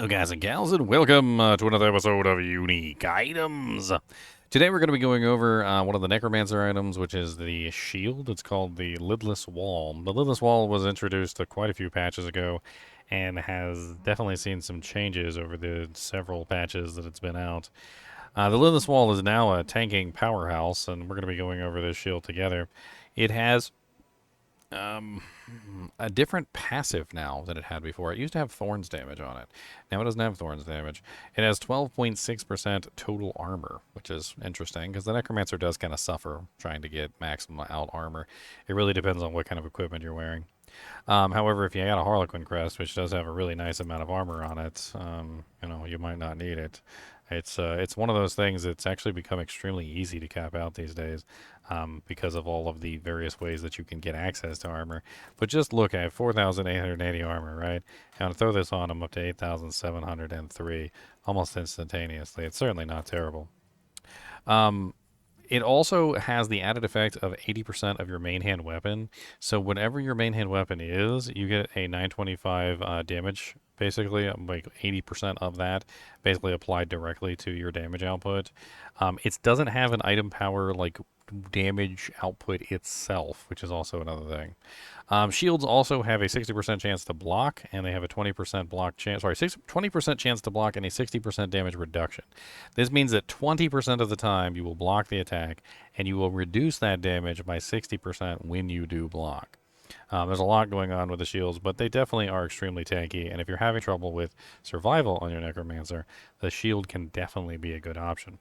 Hello guys and gals, and welcome to another episode of Unique Items. Today we're going to be going over one of the Necromancer items, which is the shield. It's called the Lidless Wall. The Lidless Wall was introduced quite a few patches ago, and has definitely seen some changes over the several patches that it's been out. The Lidless Wall is now a tanking powerhouse, and we're going to be going over this shield together. It has a different passive now than it had before. It used to have thorns damage on it. Now it doesn't have thorns damage. It has 12.6% total armor, which is interesting because the Necromancer does kind of suffer trying to get maximum out armor. It really depends on what kind of equipment you're wearing. However, if you got a Harlequin crest, which does have a really nice amount of armor on it, you might not need it. It's one of those things that's actually become extremely easy to cap out these days, because of all of the various ways that you can get access to armor. But just look at 4,880 armor, right? And to throw this on, I'm up to 8,703 almost instantaneously. It's certainly not terrible. It also has the added effect of 80% of your main hand weapon. So whatever your main hand weapon is, you get a 925 damage, basically, like 80% of that, basically applied directly to your damage output. It doesn't have an item power like damage output itself, which is also another thing. Shields also have a 60% chance to block, and they have a 20% block chance. Sorry, 20% chance to block and a 60% damage reduction. This means that 20% of the time you will block the attack, and you will reduce that damage by 60% when you do block. There's a lot going on with the shields, but they definitely are extremely tanky, and if you're having trouble with survival on your Necromancer, the shield can definitely be a good option.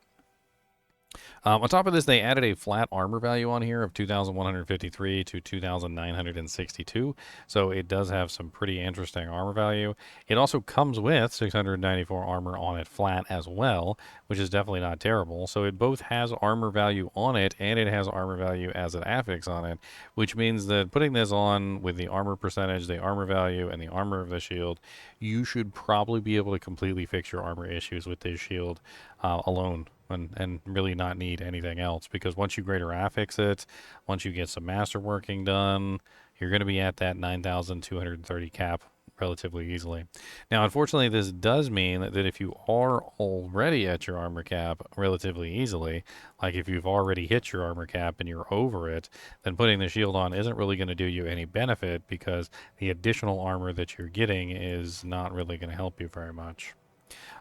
On top of this, they added a flat armor value on here of 2,153 to 2,962, so it does have some pretty interesting armor value. It also comes with 694 armor on it flat as well, which is definitely not terrible. So it both has armor value on it, and it has armor value as an affix on it, which means that putting this on with the armor percentage, the armor value, and the armor of the shield, you should probably be able to completely fix your armor issues with this shield alone. And really not need anything else, because once you greater affix it, once you get some masterworking done, you're going to be at that 9,230 cap relatively easily. Now, unfortunately, this does mean that if you are already at your armor cap relatively easily, like if you've already hit your armor cap and you're over it, then putting the shield on isn't really going to do you any benefit, because the additional armor that you're getting is not really going to help you very much.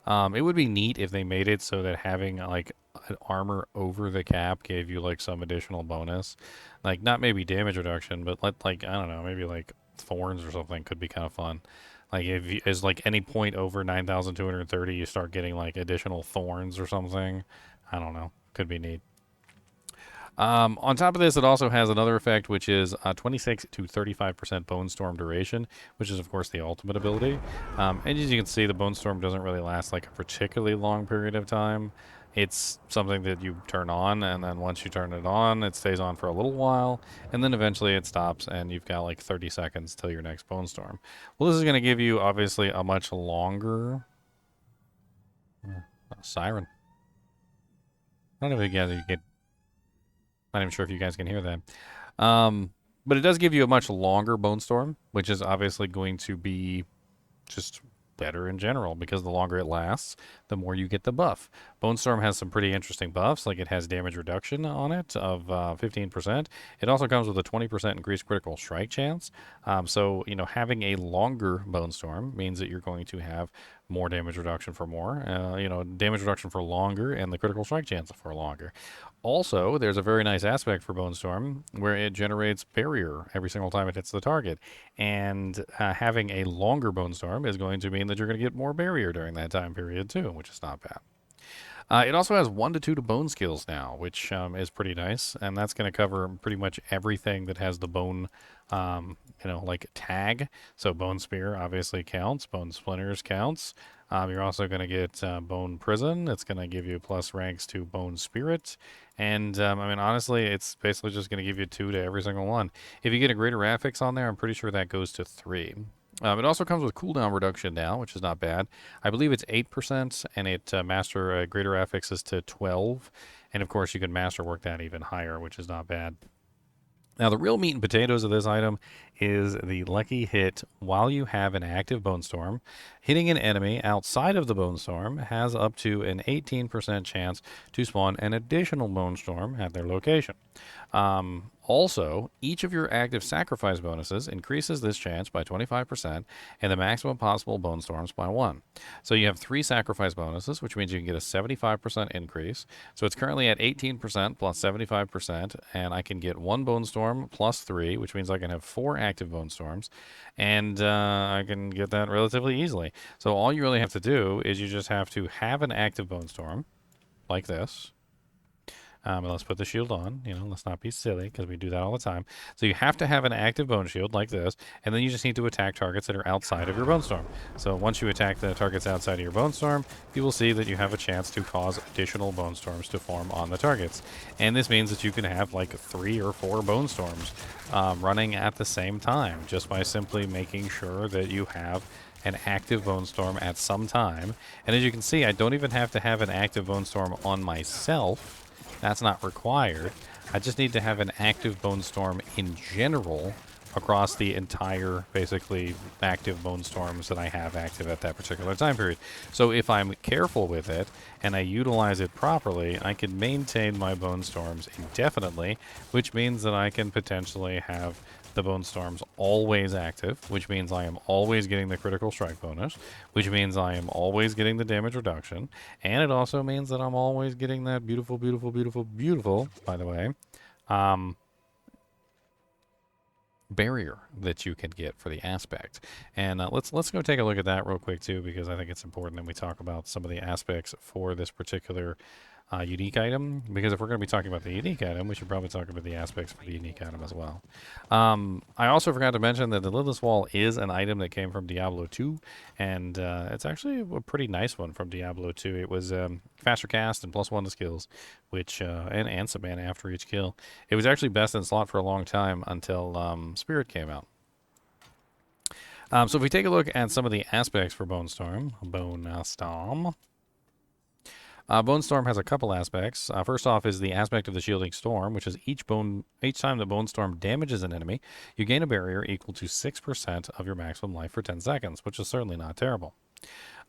It would be neat if they made it so that having like an armor over the cap gave you like some additional bonus, like not maybe damage reduction, but like I don't know, maybe like thorns or something could be kind of fun. Like if you, as like any point over 9,230, you start getting like additional thorns or something. I don't know, could be neat. On top of this, it also has another effect, which is 26 to 35% Bone Storm duration, which is, of course, the ultimate ability. And as you can see, the Bone Storm doesn't really last like a particularly long period of time. It's something that you turn on, and then once you turn it on, it stays on for a little while, and then eventually it stops, and you've got like 30 seconds till your next Bone Storm. Well, this is going to give you, obviously, a much longer... siren. I don't know if you guys get... Not even sure if you guys can hear that. But it does give you a much longer Bone Storm, which is obviously going to be just better in general, because the longer it lasts, the more you get the buff. Bone Storm has some pretty interesting buffs, like it has damage reduction on it of 15%. It also comes with a 20% increased critical strike chance. So, having a longer Bone Storm means that you're going to have more damage reduction for more, damage reduction for longer, and the critical strike chance for longer. Also, there's a very nice aspect for Bone Storm where it generates barrier every single time it hits the target. And having a longer Bone Storm is going to mean that you're going to get more barrier during that time period too, which is not bad. It also has 1 to 2 to bone skills now, which is pretty nice, and that's going to cover pretty much everything that has the bone, like tag. So bone spear obviously counts, bone splinters counts. You're also going to get bone prison. It's going to give you plus ranks to bone spirit, and honestly, it's basically just going to give you 2 to every single one. If you get a greater affix on there, I'm pretty sure that goes to 3. It also comes with cooldown reduction now, which is not bad. I believe it's 8%, and it master greater affixes to 12. And of course, you can master work that even higher, which is not bad. Now, the real meat and potatoes of this item is the lucky hit while you have an active Bone Storm. Hitting an enemy outside of the Bone Storm has up to an 18% chance to spawn an additional Bone Storm at their location. Also, each of your active sacrifice bonuses increases this chance by 25% and the maximum possible bone storms by 1. So you have 3 sacrifice bonuses, which means you can get a 75% increase. So it's currently at 18% plus 75%, and I can get 1 bone storm plus 3, which means I can have 4 active bone storms, and I can get that relatively easily. So all you really have to do is you just have to have an active bone storm, like this. And let's put the shield on. Let's not be silly because we do that all the time. So you have to have an active bone shield like this, and then you just need to attack targets that are outside of your bone storm. So once you attack the targets outside of your bone storm, you will see that you have a chance to cause additional bone storms to form on the targets. And this means that you can have like 3 or 4 bone storms running at the same time just by simply making sure that you have an active bone storm at some time. And as you can see, I don't even have to have an active bone storm on myself. That's not required. I just need to have an active bone storm in general across the entire, basically, active bone storms that I have active at that particular time period. So if I'm careful with it and I utilize it properly, I can maintain my bone storms indefinitely, which means that I can potentially have the bone storms always active, which means I am always getting the critical strike bonus, which means I am always getting the damage reduction, and it also means that I'm always getting that beautiful, beautiful, beautiful, beautiful, by the way, barrier that you can get for the aspect. And let's go take a look at that real quick too, because I think it's important that we talk about some of the aspects for this particular unique item, because if we're going to be talking about the unique item, we should probably talk about the aspects for the unique item as well. I also forgot to mention that the Lidless Wall is an item that came from Diablo 2, and it's actually a pretty nice one from Diablo 2. It was faster cast and +1 to skills, which and some mana after each kill. It was actually best in slot for a long time until Spirit came out. So if we take a look at some of the aspects for Bone Storm, Bone Storm has a couple aspects. First off is the aspect of the Shielding Storm, which is each time the Bone Storm damages an enemy, you gain a barrier equal to 6% of your maximum life for 10 seconds, which is certainly not terrible.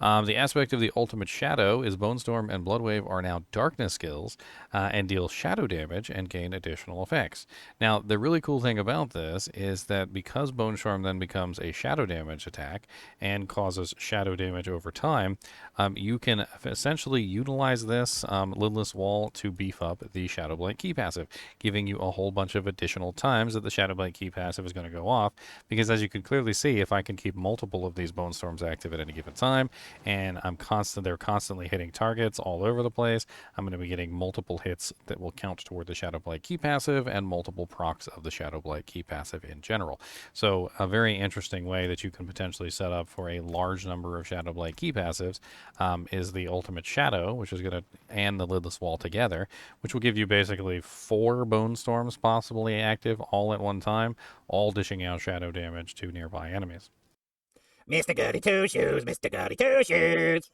The aspect of the Ultimate Shadow is Bone Storm and Bloodwave are now darkness skills and deal shadow damage and gain additional effects. Now, the really cool thing about this is that because Bone Storm then becomes a shadow damage attack and causes shadow damage over time, you can essentially utilize this Lidless Wall to beef up the Shadow Blight key passive, giving you a whole bunch of additional times that the Shadow Blight key passive is going to go off, because as you can clearly see, if I can keep multiple of these Bone Storms active at any given time, and they're constantly hitting targets all over the place, I'm going to be getting multiple hits that will count toward the Shadow Blight key passive and multiple procs of the Shadow Blight key passive in general. So a very interesting way that you can potentially set up for a large number of Shadow Blight key passives is the Ultimate Shadow, which is going to, and the Lidless Wall together, which will give you basically 4 Bone Storms possibly active all at one time, all dishing out shadow damage to nearby enemies. Mr. Goody Two Shoes, Mr. Goody Two Shoes.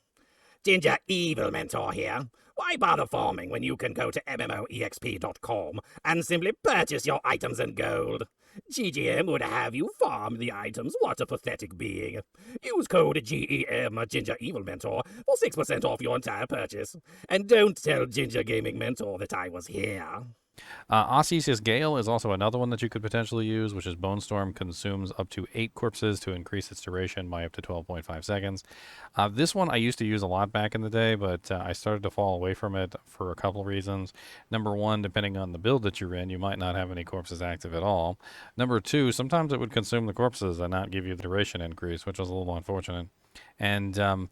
Ginger Evil Mentor here. Why bother farming when you can go to MMOEXP.com and simply purchase your items in gold? GGM would have you farm the items. What a pathetic being. Use code GEM Ginger Evil Mentor for 6% off your entire purchase. And don't tell Ginger Gaming Mentor that I was here. Osseous Gale is also another one that you could potentially use, which is Bone Storm consumes up to 8 corpses to increase its duration by up to 12.5 seconds. This one I used to use a lot back in the day, but I started to fall away from it for a couple reasons. Number one, depending on the build that you're in, you might not have any corpses active at all. Number two, sometimes it would consume the corpses and not give you the duration increase, which was a little unfortunate. And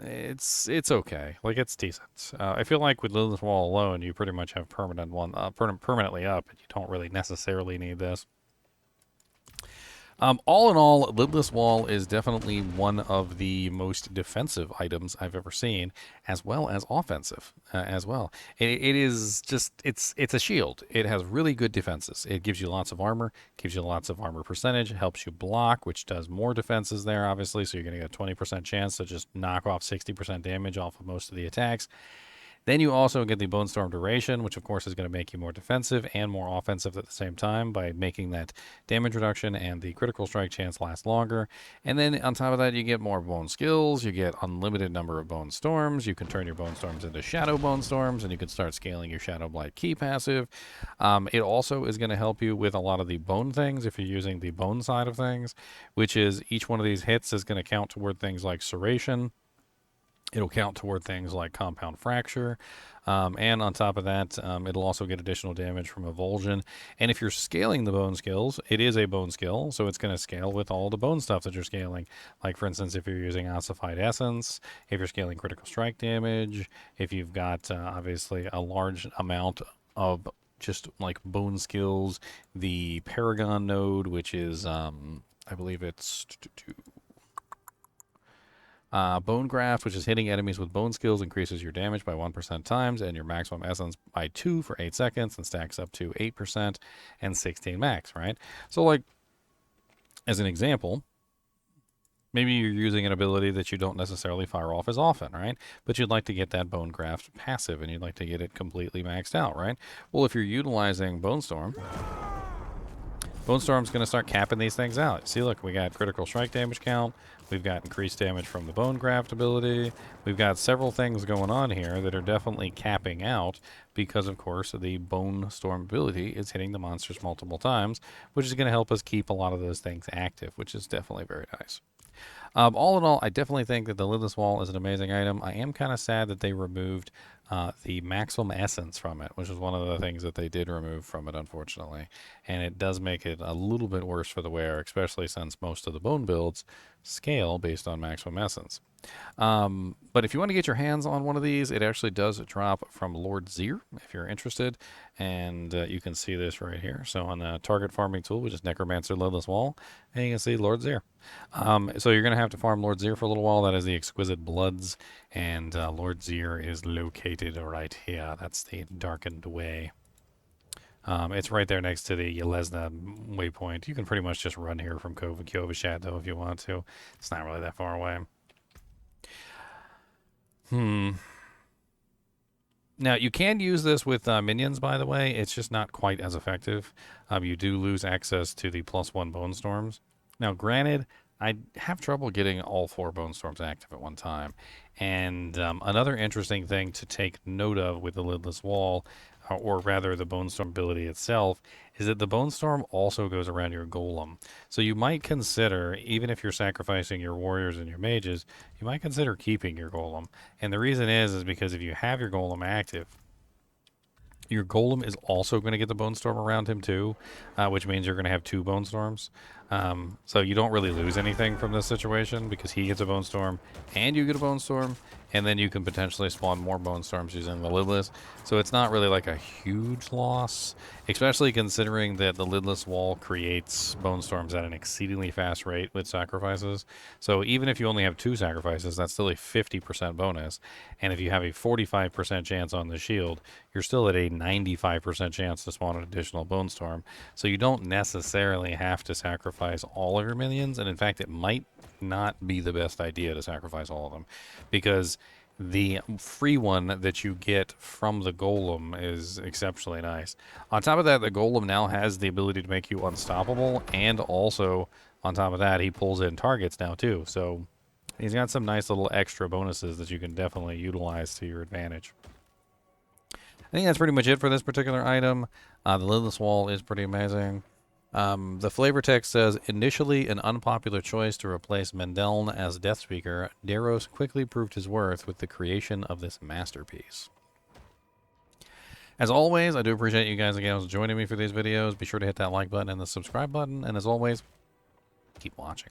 it's okay. Like, it's decent. I feel like with Lidless Wall alone, you pretty much have permanently up, and you don't really necessarily need this. All in all, Lidless Wall is definitely one of the most defensive items I've ever seen, as well as offensive as well. It is just, it's a shield. It has really good defenses. It gives you lots of armor, gives you lots of armor percentage, helps you block, which does more defenses there, obviously, so you're going to get a 20% chance to just knock off 60% damage off of most of the attacks. Then you also get the Bone Storm duration, which of course is going to make you more defensive and more offensive at the same time by making that damage reduction and the critical strike chance last longer. And then on top of that, you get more bone skills, you get unlimited number of bone storms, you can turn your bone storms into shadow bone storms, and you can start scaling your Shadow Blight key passive. It also is going to help you with a lot of the bone things if you're using the bone side of things, which is each one of these hits is going to count toward things like serration. It'll count toward things like compound fracture. And on top of that, it'll also get additional damage from Evulsion. And if you're scaling the bone skills, it is a bone skill, so it's going to scale with all the bone stuff that you're scaling. Like, for instance, if you're using Ossified Essence, if you're scaling critical strike damage, if you've got, obviously, a large amount of just like bone skills, the Paragon node, which is, I believe it's Bone Graft, which is hitting enemies with bone skills, increases your damage by 1% times and your maximum essence by 2 for 8 seconds and stacks up to 8% and 16 max, right? So, like, as an example, maybe you're using an ability that you don't necessarily fire off as often, right? But you'd like to get that Bone Graft passive and you'd like to get it completely maxed out, right? Well, if you're utilizing Bone Storm's going to start capping these things out. See, look, we got critical strike damage count. We've got increased damage from the Bone Graft ability. We've got several things going on here that are definitely capping out because, of course, the Bone Storm ability is hitting the monsters multiple times, which is going to help us keep a lot of those things active, which is definitely very nice. All in all, I definitely think that the Lidless Wall is an amazing item. I am kind of sad that they removed the maximum essence from it, which is one of the things that they did remove from it, unfortunately. And it does make it a little bit worse for the wearer, especially since most of the bone builds scale based on maximum essence. But if you want to get your hands on one of these, it actually does drop from Lord Zir, if you're interested. And you can see this right here. So on the target farming tool, which is Necromancer Lidless Wall, and you can see Lord Zir. So you're going to have to farm Lord Zir for a little while. That is the Exquisite Bloods. And Lord Zir is located right here. That's the Darkened Way. It's right there next to the Yelesna waypoint. You can pretty much just run here from Kovashat, though, if you want to. It's not really that far away. Now, you can use this with minions, by the way. It's just not quite as effective. You do lose access to the +1 Bone Storms. Now, granted, I have trouble getting all 4 Bone Storms active at one time. And another interesting thing to take note of with the Lidless Wall, or rather the Bone Storm ability itself, is that the Bone Storm also goes around your Golem. So you might consider, even if you're sacrificing your warriors and your mages, you might consider keeping your Golem. And the reason is because if you have your Golem active, your Golem is also going to get the Bone Storm around him too, which means you're going to have 2 Bone Storms. So you don't really lose anything from this situation because he gets a Bone Storm and you get a Bone Storm, and then you can potentially spawn more Bone Storms using the Lidless. So it's not really like a huge loss, especially considering that the Lidless Wall creates Bone Storms at an exceedingly fast rate with sacrifices. So even if you only have 2 sacrifices, that's still a 50% bonus. And if you have a 45% chance on the shield, you're still at a 95% chance to spawn an additional Bone Storm. So you don't necessarily have to sacrifice all of your minions, and in fact, it might not be the best idea to sacrifice all of them, because the free one that you get from the Golem is exceptionally nice. On top of that, the Golem now has the ability to make you unstoppable, and also, on top of that, he pulls in targets now too, so he's got some nice little extra bonuses that you can definitely utilize to your advantage. I think that's pretty much it for this particular item. The Lidless Wall is pretty amazing. The flavor text says, initially an unpopular choice to replace Mendeln as Death Speaker, Daros quickly proved his worth with the creation of this masterpiece. As always, I do appreciate you guys again joining me for these videos. Be sure to hit that like button and the subscribe button. And as always, keep watching.